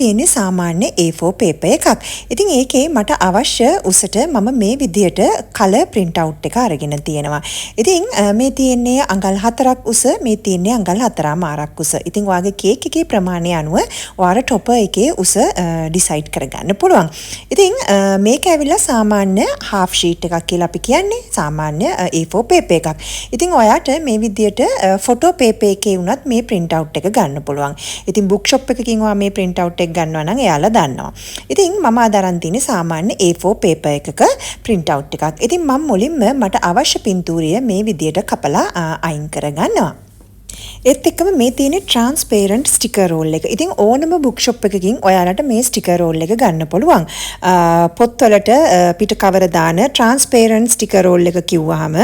තියෙන්නේ සාමාන්‍ය A4 paper එකක්. ඉතින් ඒකේ මට අවශ්‍ය උසට මම මේ විදියට color print out එක අරගෙන තියෙනවා. ඉතින් මේ තියෙන්නේ අඟල් 4ක් උස, මේ තියෙන්නේ අඟල් 4මාරක් උස. ඉතින් ඔයාගේ කේක් එකේ ප්‍රමාණය අනුව ඔයාලා topper එකේ උස decide කරගන්න පුළුවන්. ඉතින් මේක ඇවිල්ලා සාමාන්‍ය half sheet එකක් කියලා අපි කියන්නේ. සාමාන්‍ය A4 paper එකක්. ඉතින් ඔයාට මේ විදියට photo paper එකේ වුණත් මේ print out එක ගන්න පුළුවන්. ඉතින් bookshop එකකින් ඔයා මේ print out එක ගන්නවා නම් එයාලා දන්නවා. ඉතින් මම අදරන් තියෙන්නේ සාමාන්‍ය A4 paper එකක print out එකක්. ඉතින් මම මුලින්ම මට අවශ්‍ය පින්තූරය මේ විදියට කපලා අයින් කරගන්නවා. ඒත් එක්කම මේ තියෙන transparent sticker roll එක. ඉතින් ඕනම bookshop එකකින් ඔයාලට මේ sticker roll එක ගන්න පුළුවන්. පොත්වලට පිට cover දාන transparent sticker roll එක කිව්වහම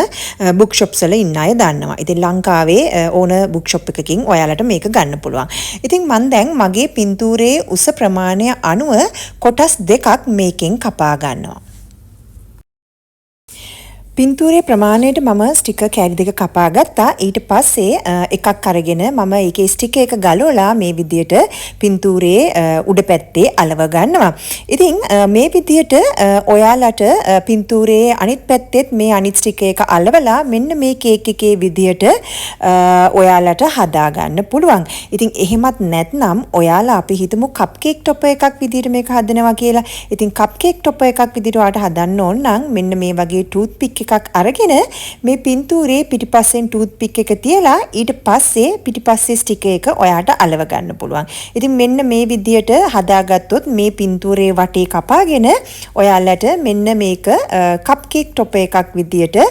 bookshops වල ඉන්න අය දන්නවා. ඉතින් ලංකාවේ ඕන bookshop එකකින් ඔයාලට මේක ගන්න පුළුවන්. ඉතින් මම දැන් මගේ පින්තූරයේ උස ප්‍රමාණය අනුව කොටස් දෙකක් මේකෙන් කපා ගන්නවා. පින්තූරේ ප්‍රමාණයට මම ස්ටිකර් කෑලි දෙක කපා ගත්තා. ඊට පස්සේ එකක් අරගෙන මම ඒකේ ස්ටිකර් එක ගලවලා මේ විදියට පින්තූරේ උඩ පැත්තේ අලව ගන්නවා. ඉතින් මේ විදියට ඔයාලට පින්තූරේ අනිත් පැත්තෙත් මේ අනිත් ස්ටිකර් එක අලවලා මෙන්න මේ කේක් එකේ විදියට ඔයාලට හදා ගන්න පුළුවන්. ඉතින් එහෙමත් නැත්නම් ඔයාලා අපි හිතමු කප් කේක් টොපර් එකක් විදියට මේක හදනවා කියලා. ඉතින් කප් කේක් টොපර් එකක් විදියට ඔයාලට හදන්න ඕන නම් මෙන්න මේ වගේ ටූත් පික් එකක් අරගෙන මේ පින්තූරේ පිටිපස්සෙන් ටූත් පික් එක තියලා ඊට පස්සේ පිටිපස්සේ ස්ටිකර් එක ඔයාට අලව ගන්න පුළුවන්. ඉතින් මෙන්න මේ විදියට හදාගත්තොත් මේ පින්තූරේ වටේ කපාගෙන ඔයාලට මෙන්න මේක කප් කේක් টොපර් එකක් විදියට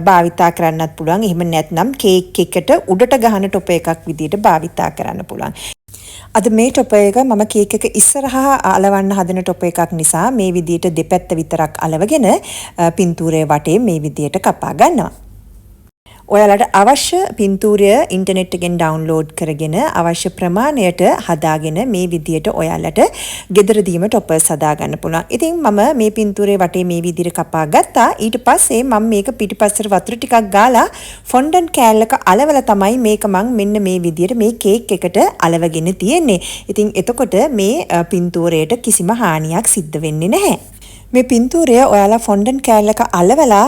භාවිතා කරන්නත් පුළුවන්. එහෙම නැත්නම් කේක් එකට උඩට ගහන টොපර් එකක් විදියට භාවිතා කරන්න පුළුවන්. අද මේ টොපර් එක මම කේක් එක ඉස්සරහා අලවන්න හදන টොපර් එකක් නිසා මේ විදියට දෙපැත්ත විතරක් අලවගෙන පින්තූරයේ වටේ මේ විදියට කපා ගන්නවා. ඔයාලට අවශ්‍ය පින්තූරය ඉන්ටර්නෙට් එකෙන් ඩවුන්ලෝඩ් කරගෙන අවශ්‍ය ප්‍රමාණයට හදාගෙන මේ විදියට ඔයාලට ගෙදරදීම টොපර්ස් හදාගන්න පුළුවන්. ඉතින් මම මේ පින්තූරේ වටේ මේ විදියට කපා ගත්තා. ඊට පස්සේ මම මේක පිටිපස්සට වතුර ටිකක් ගාලා ෆොන්ඩන්ට් කෑල්ලක අලවලා තමයි මේක මම මෙන්න මේ විදියට මේ කේක් එකට අලවගෙන තියෙන්නේ. ඉතින් එතකොට මේ පින්තූරයට කිසිම හානියක් සිද්ධ වෙන්නේ නැහැ. මේ පින්තූරය ඔයාලා ෆොන්ඩන්ට් කෑල්ලක අලවලා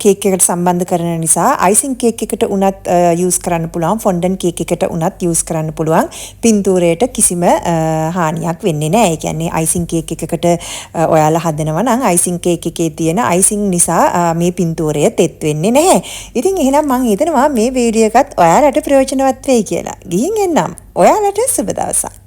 කේක් එකට සම්බන්ධ කරන නිසා අයිසිං කේක් එකට උනත් යූස් කරන්න පුළුවන්, ෆොන්ඩන්ට් කේක් එකට උනත් යූස් කරන්න පුළුවන්. පින්තූරයට කිසිම හානියක් වෙන්නේ නැහැ. ඒ කියන්නේ අයිසිං කේක් එකකට ඔයාලා හදනවා නම් අයිසිං කේක් එකේ තියෙන අයිසිං නිසා මේ පින්තූරය තෙත් වෙන්නේ නැහැ. ඉතින් එහෙනම් මම හිතනවා මේ වීඩියෝ එකත් ඔයාලට ප්‍රයෝජනවත් වෙයි කියලා. ගිහින් එන්නම්. ඔයාලට සුබ දවසක්.